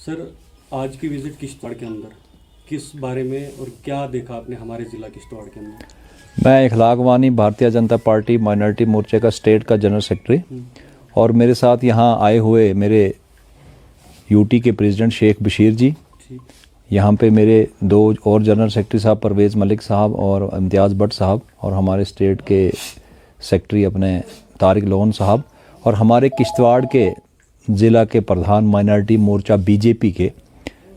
Sir, आज की visit Kishtwar के अंदर किस बारे में और क्या देखा आपने हमारे ज़िला किश्तवाड़ के अंदर? मैं इखलाक वानी भारतीय जनता पार्टी माइनॉरिटी मोर्चे का स्टेट का जनरल सेक्रेटरी और मेरे साथ यहाँ आए हुए मेरे यूटी के प्रेसिडेंट शेख बशीर जी, यहाँ पे मेरे दो और जनरल सेक्रेटरी साहब परवेज़ मलिक साहब और इम्तियाज़ भट्ट साहब और हमारे स्टेट के सेक्रेटरी अपने तारिक लोन साहब और हमारे किश्तवाड़ के ज़िला के प्रधान माइनॉरिटी मोर्चा बीजेपी के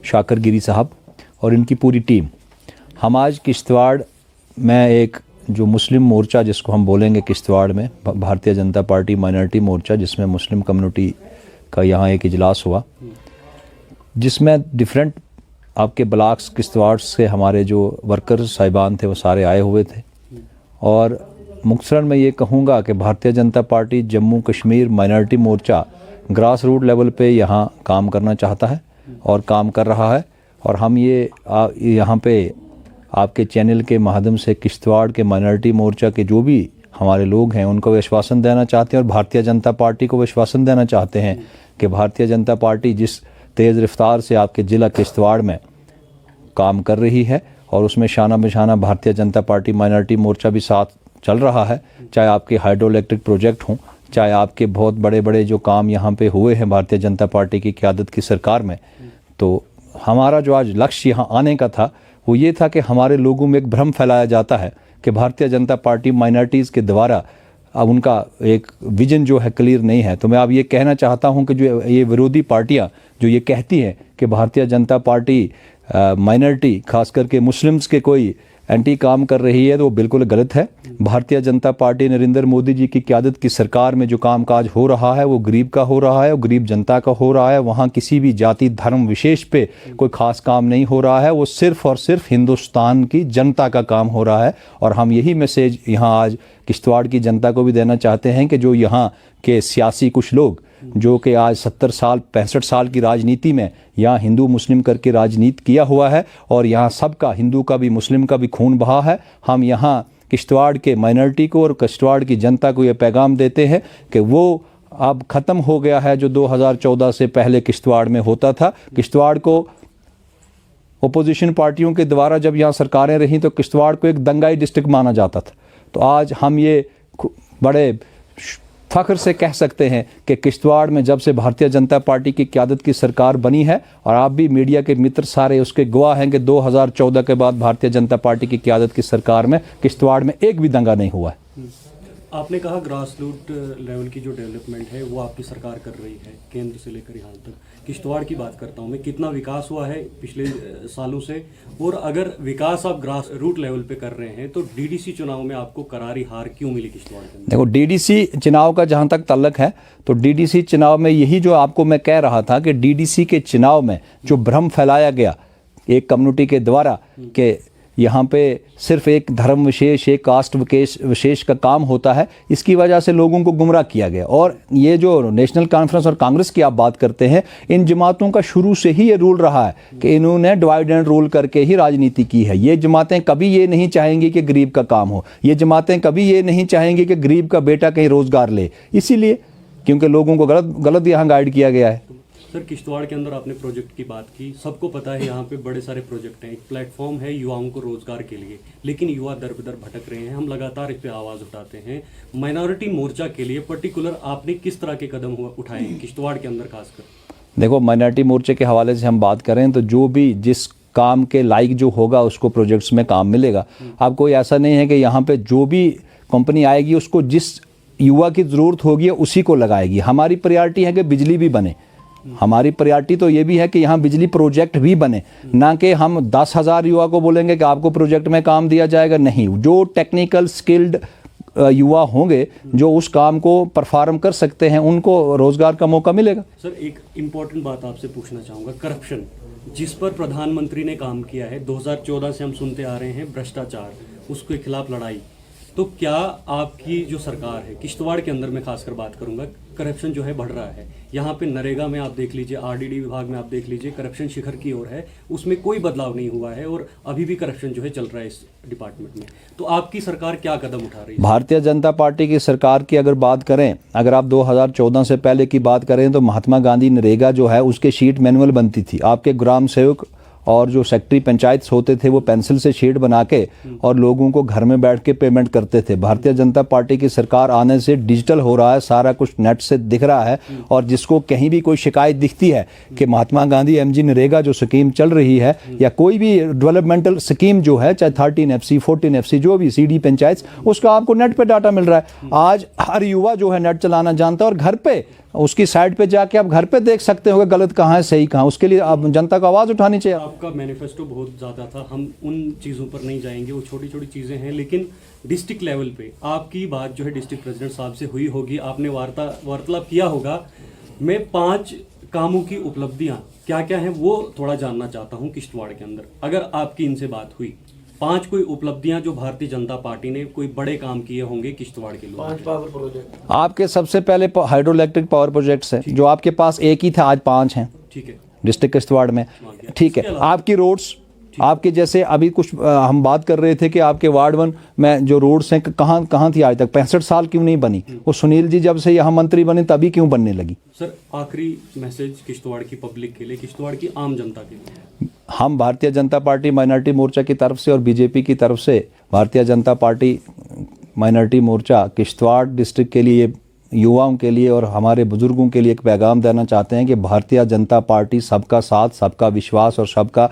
शाकर गिरी साहब और इनकी पूरी टीम। हम आज किश्तवाड़ में एक जो मुस्लिम मोर्चा जिसको हम बोलेंगे किश्तवाड़ में भारतीय जनता पार्टी माइनॉरिटी मोर्चा, जिसमें मुस्लिम कम्युनिटी का यहाँ एक इजलास हुआ, जिसमें डिफरेंट आपके ब्लॉक्स किश्तवाड़ से हमारे जो वर्कर साहिबान थे वो सारे आए हुए थे। और मुख्तसरन मैं ये कहूँगा कि भारतीय जनता पार्टी जम्मू कश्मीर माइनॉरिटी मोर्चा ग्रास रूट लेवल पे यहाँ काम करना चाहता है और काम कर रहा है। और हम ये यहाँ पे आपके चैनल के माध्यम से किश्तवाड़ के माइनॉरिटी मोर्चा के जो भी हमारे लोग हैं उनको विश्वासन देना चाहते हैं और भारतीय जनता पार्टी को विश्वासन देना चाहते हैं कि भारतीय जनता पार्टी जिस तेज़ रफ्तार से आपके ज़िला किश्तवाड़ में काम कर रही है और उसमें शाना बशाना भारतीय जनता पार्टी माइनॉरिटी मोर्चा भी साथ चल रहा है, चाहे आपके हाइड्रो इलेक्ट्रिक प्रोजेक्ट हों, चाहे आपके बहुत बड़े बड़े जो काम यहाँ पे हुए हैं भारतीय जनता पार्टी की क़यादत की सरकार में। तो हमारा जो आज लक्ष्य यहाँ आने का था वो ये था कि हमारे लोगों में एक भ्रम फैलाया जाता है कि भारतीय जनता पार्टी माइनॉरिटीज़ के द्वारा अब उनका एक विजन जो है क्लियर नहीं है। तो मैं अब ये कहना चाहता हूँ कि जो ये विरोधी पार्टियाँ जो ये कहती हैं कि भारतीय जनता पार्टी माइनॉरिटी खास करके मुस्लिम्स के कोई एंटी काम कर रही है, तो वो बिल्कुल गलत है। भारतीय जनता पार्टी नरेंद्र मोदी जी की क़यादत की सरकार में जो कामकाज हो रहा है वो गरीब का हो रहा है और गरीब जनता का हो रहा है। वहाँ किसी भी जाति धर्म विशेष पे कोई ख़ास काम नहीं हो रहा है, वो सिर्फ़ और सिर्फ हिंदुस्तान की जनता का काम हो रहा है। और हम यही मैसेज यहाँ आज किश्तवाड़ की जनता को भी देना चाहते हैं कि जो यहाँ के सियासी कुछ लोग जो कि आज 70 साल 65 साल की राजनीति में यहाँ हिंदू मुस्लिम करके राजनीति किया हुआ है और यहाँ सबका हिंदू का भी मुस्लिम का भी खून बहा है। हम यहाँ किश्तवाड़ के माइनॉरिटी को और किश्तवाड़ की जनता को ये पैगाम देते हैं कि वो अब ख़त्म हो गया है जो 2014 से पहले किश्तवाड़ में होता था। किश्तवाड़ को ओपोजिशन पार्टियों के द्वारा जब यहाँ सरकारें रहीं तो किश्तवाड़ को एक दंगाई डिस्ट्रिक्ट माना जाता था। तो आज हम ये बड़े फ़ख्र से कह सकते हैं कि किश्तवाड़ में जब से भारतीय जनता पार्टी की क़यादत की सरकार बनी है, और आप भी मीडिया के मित्र सारे उसके गवाह हैं कि 2014 के बाद भारतीय जनता पार्टी की क़यादत की सरकार में किश्तवाड़ में एक भी दंगा नहीं हुआ है। आपने कहा ग्रास रूट लेवल की जो डेवलपमेंट है वो आपकी सरकार कर रही है, केंद्र से लेकर यहाँ तक। किश्तवाड़ की बात करता हूँ मैं, कितना विकास हुआ है पिछले सालों से, और अगर विकास आप ग्रास रूट लेवल पे कर रहे हैं तो डीडीसी चुनाव में आपको करारी हार क्यों मिली किश्तवाड़ के अंदर? देखो, डीडीसी चुनाव का जहाँ तक ताल्लुक है तो डीडीसी चुनाव में यही जो आपको मैं कह रहा था कि डीडीसी के चुनाव में जो भ्रम फैलाया गया एक कम्युनिटी के द्वारा कि यहाँ पे सिर्फ एक धर्म विशेष एक कास्ट विशेष का काम होता है, इसकी वजह से लोगों को गुमराह किया गया। और ये जो नेशनल कॉन्फ्रेंस और कांग्रेस की आप बात करते हैं, इन जमातों का शुरू से ही ये रूल रहा है कि इन्होंने डिवाइड एंड रूल करके ही राजनीति की है। ये जमातें कभी ये नहीं चाहेंगी कि गरीब का काम हो, ये जमातें कभी ये नहीं चाहेंगी कि गरीब का बेटा कहीं रोज़गार ले, इसीलिए क्योंकि लोगों को गलत यहाँ गाइड किया गया है। सर, किश्तवाड़ के अंदर आपने प्रोजेक्ट की बात की, सबको पता है यहाँ पे बड़े सारे प्रोजेक्ट हैं, एक प्लेटफॉर्म है युवाओं को रोजगार के लिए, लेकिन युवा दर बदर भटक रहे हैं। हम लगातार इस पे आवाज़ उठाते हैं। माइनॉरिटी मोर्चा के लिए पर्टिकुलर आपने किस तरह के कदम उठाए किश्तवाड़ के अंदर खासकर? देखो, माइनॉरिटी मोर्चे के हवाले से हम बात करें तो जो भी जिस काम के लायक जो होगा उसको प्रोजेक्ट्स में काम मिलेगा। अब कोई ऐसा नहीं है कि यहाँ पर जो भी कंपनी आएगी उसको जिस युवा की ज़रूरत होगी उसी को लगाएगी। हमारी प्रायोरिटी है कि बिजली भी बने, हमारी प्रायोरिटी तो ये भी है कि यहाँ बिजली प्रोजेक्ट भी बने, ना कि हम 10,000 युवा को बोलेंगे कि आपको प्रोजेक्ट में काम दिया जाएगा। नहीं, जो टेक्निकल स्किल्ड युवा होंगे जो उस काम को परफॉर्म कर सकते हैं उनको रोजगार का मौका मिलेगा। सर, एक इम्पॉर्टेंट बात आपसे पूछना चाहूँगा, करप्शन जिस पर प्रधानमंत्री ने काम किया है 2014 से हम सुनते आ रहे हैं, भ्रष्टाचार उसके खिलाफ लड़ाई, तो क्या आपकी जो सरकार है, किश्तवाड़ के अंदर मैं खासकर बात करूंगा, करप्शन जो है बढ़ रहा है। यहाँ पे नरेगा में आप देख लीजिए, आरडीडी विभाग में आप देख लीजिए, करप्शन शिखर की ओर है, उसमें कोई बदलाव नहीं हुआ है और अभी भी करप्शन जो है चल रहा है इस डिपार्टमेंट में। तो आपकी सरकार क्या कदम उठा रही है? भारतीय जनता पार्टी की सरकार की अगर बात करें, अगर आप 2014 से पहले की बात करें तो महात्मा गांधी नरेगा जो है उसके शीट मैनुअल बनती थी। आपके ग्राम सेवक और जो सेक्रेटरी पंचायत होते थे वो पेंसिल से शीट बना के और लोगों को घर में बैठ के पेमेंट करते थे। भारतीय जनता पार्टी की सरकार आने से डिजिटल हो रहा है, सारा कुछ नेट से दिख रहा है और जिसको कहीं भी कोई शिकायत दिखती है कि महात्मा गांधी एमजी नरेगा जो स्कीम चल रही है या कोई भी डेवलपमेंटल स्कीम जो है, चाहे 13FC 14FC जो भी CD पंचायत, उसका आपको नेट पे डाटा मिल रहा है। आज हर युवा जो है नेट चलाना जानता है और घर पे उसकी साइड पे जाके आप घर पे देख सकते हो गलत कहाँ है सही कहाँ। उसके लिए आप जनता को आवाज़ उठानी चाहिए। आपका मैनिफेस्टो बहुत ज़्यादा था, हम उन चीज़ों पर नहीं जाएंगे, वो छोटी छोटी चीज़ें हैं। लेकिन डिस्ट्रिक्ट लेवल पे आपकी बात जो है डिस्ट्रिक्ट प्रेसिडेंट साहब से हुई होगी, आपने वार्तालाप किया होगा। मैं 5 कामों की उपलब्धियाँ क्या क्या हैं वो थोड़ा जानना चाहता हूँ किश्तवाड़ के अंदर, अगर आपकी इनसे बात हुई। 5 कोई उपलब्धियां जो भारतीय जनता पार्टी ने कोई बड़े काम किए होंगे किश्तवाड़ के लोग। 5 पावर प्रोजेक्ट आपके सबसे पहले हाइड्रो इलेक्ट्रिक पावर प्रोजेक्ट्स हैं जो आपके पास एक ही था, आज 5 हैं। ठीक है, डिस्ट्रिक्ट किश्तवाड़ में। ठीक है, आपकी रोड्स, आपके जैसे अभी कुछ हम बात कर रहे थे कि आपके वार्ड 1 में जो रोड्स हैं कहाँ थी आज तक, 65 साल क्यों नहीं बनी? वो सुनील जी जब से यहाँ मंत्री बने तभी क्यों बनने लगी? सर आखिरी मैसेज किश्तवाड़ की पब्लिक के लिए, किश्तवाड़ की आम जनता के लिए। हम भारतीय जनता पार्टी माइनॉरिटी मोर्चा की तरफ से और बीजेपी की तरफ से भारतीय जनता पार्टी माइनॉरिटी मोर्चा किश्तवाड़ डिस्ट्रिक्ट के लिए, युवाओं के लिए और हमारे बुजुर्गों के लिए एक पैगाम देना चाहते हैं कि भारतीय जनता पार्टी सबका साथ, सबका विश्वास और सबका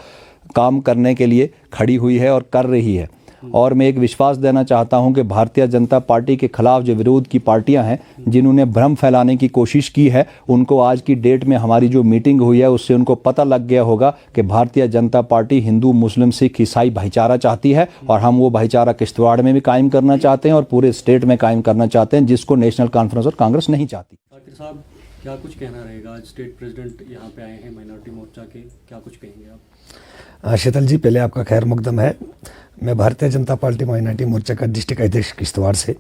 काम करने के लिए खड़ी हुई है और कर रही है। और मैं एक विश्वास देना चाहता हूं कि भारतीय जनता पार्टी के खिलाफ जो विरोध की पार्टियां हैं जिन्होंने भ्रम फैलाने की कोशिश की है, उनको आज की डेट में हमारी जो मीटिंग हुई है उससे उनको पता लग गया होगा कि भारतीय जनता पार्टी हिंदू, मुस्लिम, सिख, ईसाई भाईचारा चाहती है और हम वो भाईचारा किश्तवाड़ में भी कायम करना चाहते हैं और पूरे स्टेट में कायम करना चाहते हैं, जिसको नेशनल कॉन्फ्रेंस और कांग्रेस नहीं चाहती। आखिर साहब क्या कुछ कहना रहेगा? आज स्टेट प्रेसिडेंट यहाँ पे आए हैं माइनॉरिटी मोर्चा के, क्या कुछ कहेंगे आप? शीतल जी, पहले आपका खैर मकदम है। मैं भारतीय जनता पार्टी माइनॉरिटी मोर्चा का डिस्ट्रिक्ट अध्यक्ष किश्तवाड़ से।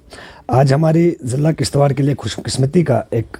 आज हमारी ज़िला किश्तवाड़ के लिए खुशकिस्मती का एक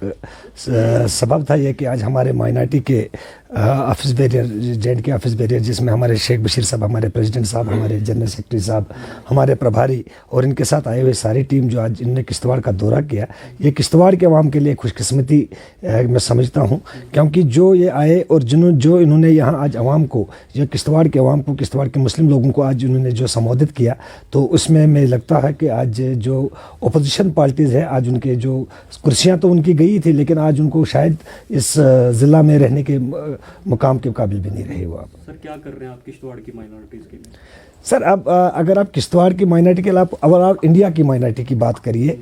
सबब था ये कि आज हमारे माइनॉरिटी के ऑफिस बैरियर, जेड के ऑफिस बैरियर, जिसमें हमारे शेख बशीर साहब, हमारे प्रेसिडेंट साहब, हमारे जनरल सेक्रेटरी साहब, हमारे प्रभारी और इनके साथ आए हुए सारी टीम जो आज इन्होंने किश्तवाड़ का दौरा किया, ये किश्तवाड़ के अवाम के लिए खुशकिस्मती मैं समझता हूँ। क्योंकि जो ये आए और जो इन्होंने यहाँ आज अवाम को, जो किश्तवाड़ के अवाम को, किश्तवाड़ के मुस्लिम लोगों को आज उन्होंने जो संबोधित किया, तो उसमें मुझे लगता है कि आज जो अपोजिशन पार्टीज़ है, आज उनके जो कुर्सियाँ तो उनकी गई थी, लेकिन आज उनको शायद इस ज़िला में रहने के मुकाम के काबिल भी नहीं रहे वो। आप सर क्या कर रहे हैं आप किश्तवाड़ की माइनॉरिटीज़ के लिए? सर अब अगर आप किश्तवाड़ की माइनॉरिटी के अलावा अगर आप इंडिया की माइनॉरिटी की बात करिए,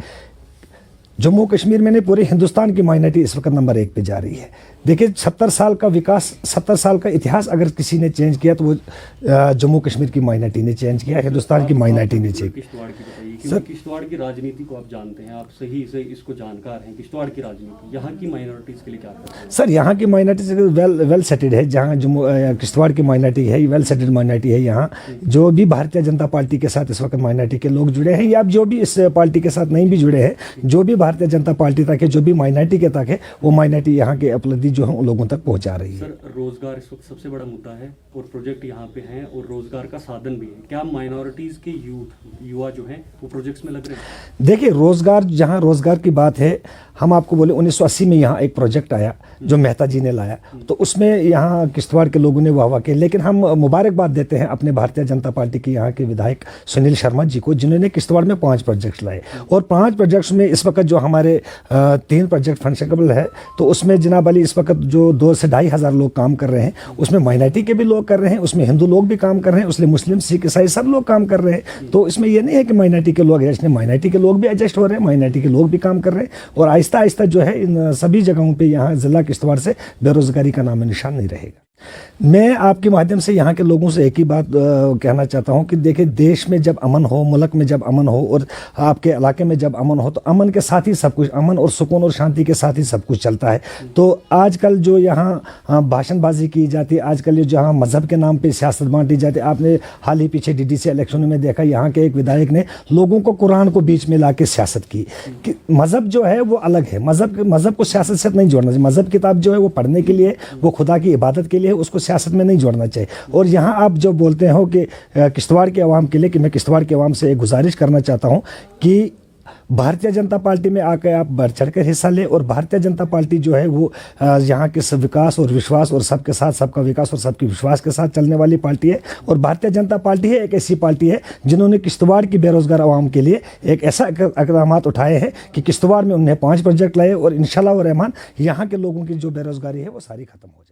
जम्मू कश्मीर में नहीं पूरे हिंदुस्तान की माइनॉरिटी इस वक्त नंबर 1 पे जा रही है। देखिए 70 साल का विकास, 70 साल का इतिहास अगर किसी ने चेंज किया तो वो जम्मू कश्मीर की माइनॉरिटी ने चेंज किया, हिंदुस्तान की माइनॉरिटी ने चेंज। किश्तवाड़ की बताइए, क्योंकि किश्तवाड़ की राजनीति को आप जानते हैं, आप सही से इसको जानकार हैं। किश्तवाड़ की राजनीति यहाँ की माइनॉरिटीज़ के लिए क्या करते हैं? सर यहाँ की माइनॉरिटी वेल सेटेड है। जहाँ जम्मू किश्तवाड़ की माइनॉरिटी है, वेल सेटेड माइनॉरिटी है। यहाँ जो भी भारतीय जनता पार्टी के साथ इस वक्त माइनॉरिटी के लोग जुड़े हैं या जो भी इस पार्टी के साथ नहीं भी जुड़े हैं, जो भी भारतीय जनता पार्टी तक है, जो भी माइनॉरिटी के तक है, वो माइनॉरिटी यहाँ के उपलब्धि जो है उन लोगों तक पहुँचा रही है। सर रोजगार इस वक्त सबसे बड़ा मुद्दा है और प्रोजेक्ट यहाँ पे हैं और रोजगार का साधन भी है। क्या माइनॉरिटीज़ के युवा जो हैं वो प्रोजेक्ट्स में लग रहे हैं? देखिए रोजगार, जहाँ रोजगार की बात है, हम आपको बोले 1980 में यहाँ एक प्रोजेक्ट आया जो मेहता जी ने लाया, तो उसमें यहाँ किश्तवाड़ के लोगों ने वाह किया। लेकिन हम मुबारकबाद देते हैं अपने भारतीय जनता पार्टी के यहाँ के विधायक सुनील शर्मा जी को, जिन्होंने किश्तवाड़ में 5 प्रोजेक्ट्स लाए और 5 प्रोजेक्ट्स में इस वक्त जो हमारे 3 प्रोजेक्ट फंक्शनेबल है, तो उसमें जनाब अली इस वक्त जो 2 से 2.5 हज़ार लोग काम कर रहे हैं, उसमें माइनॉरिटी के भी लोग कर रहे हैं, उसमें हिंदू लोग भी काम कर रहे हैं, उसमें मुस्लिम, सिख, ईसाई सब लोग काम कर रहे हैं। तो इसमें ये नहीं है कि माइनॉरिटी के लोग एडजस्ट नहीं, माइनॉरिटी के लोग भी एडजस्ट हो रहे हैं, माइनॉरिटी के लोग भी काम कर रहे हैं और आहिस्ता आहिस्ता जो है इन सभी जगहों पे यहाँ ज़िला किश्तवाड़ से बेरोजगारी का नाम निशान नहीं रहेगा। मैं आपके माध्यम से यहाँ के लोगों से एक ही बात कहना चाहता हूँ कि देखिए, देश में जब अमन हो, मुल्क में जब अमन हो और आपके इलाके में जब अमन हो, तो अमन के साथ ही सब कुछ, अमन और सुकून और शांति के साथ ही सब कुछ चलता है। तो आजकल जो यहाँ भाषणबाजी की जाती है, आजकल ये जहाँ मज़हब के नाम पे सियासत बांटी जाती है, आपने हाल ही पीछे डीडीसी इलेक्शन में देखा, यहाँ के एक विधायक ने लोगों को कुरान को बीच में ला के सियासत की। कि मज़हब जो है वो अलग है, मज़हब को सियासत से नहीं जोड़ना चाहिए। मज़हब किताब जो है वो पढ़ने के लिए, वो खुदा की इबादत के लिए, उसको सियासत में नहीं जोड़ना चाहिए। और यहाँ आप जो बोलते हो कि किश्तवाड़ के अवाम के लिए, कि मैं किश्तवाड़ के अवाम से एक गुजारिश करना चाहता हूँ कि भारतीय जनता पार्टी में आकर आप बढ़ चढ़ कर हिस्सा लें। और भारतीय जनता पार्टी जो है वो यहाँ के सब विकास और विश्वास और सबके साथ सबका विकास और सबके विश्वास के साथ चलने वाली पार्टी है। और भारतीय जनता पार्टी है एक ऐसी पार्टी है जिन्होंने किश्तवाड़ की बेरोजगार आवाम के लिए एक ऐसा इक़दाम उठाए हैं कि किश्तवाड़ में उन्हें 5 प्रोजेक्ट लाए और इंशाअल्लाह व रहमान यहाँ के लोगों की जो बेरोजगारी है वो सारी खत्म हो जाए।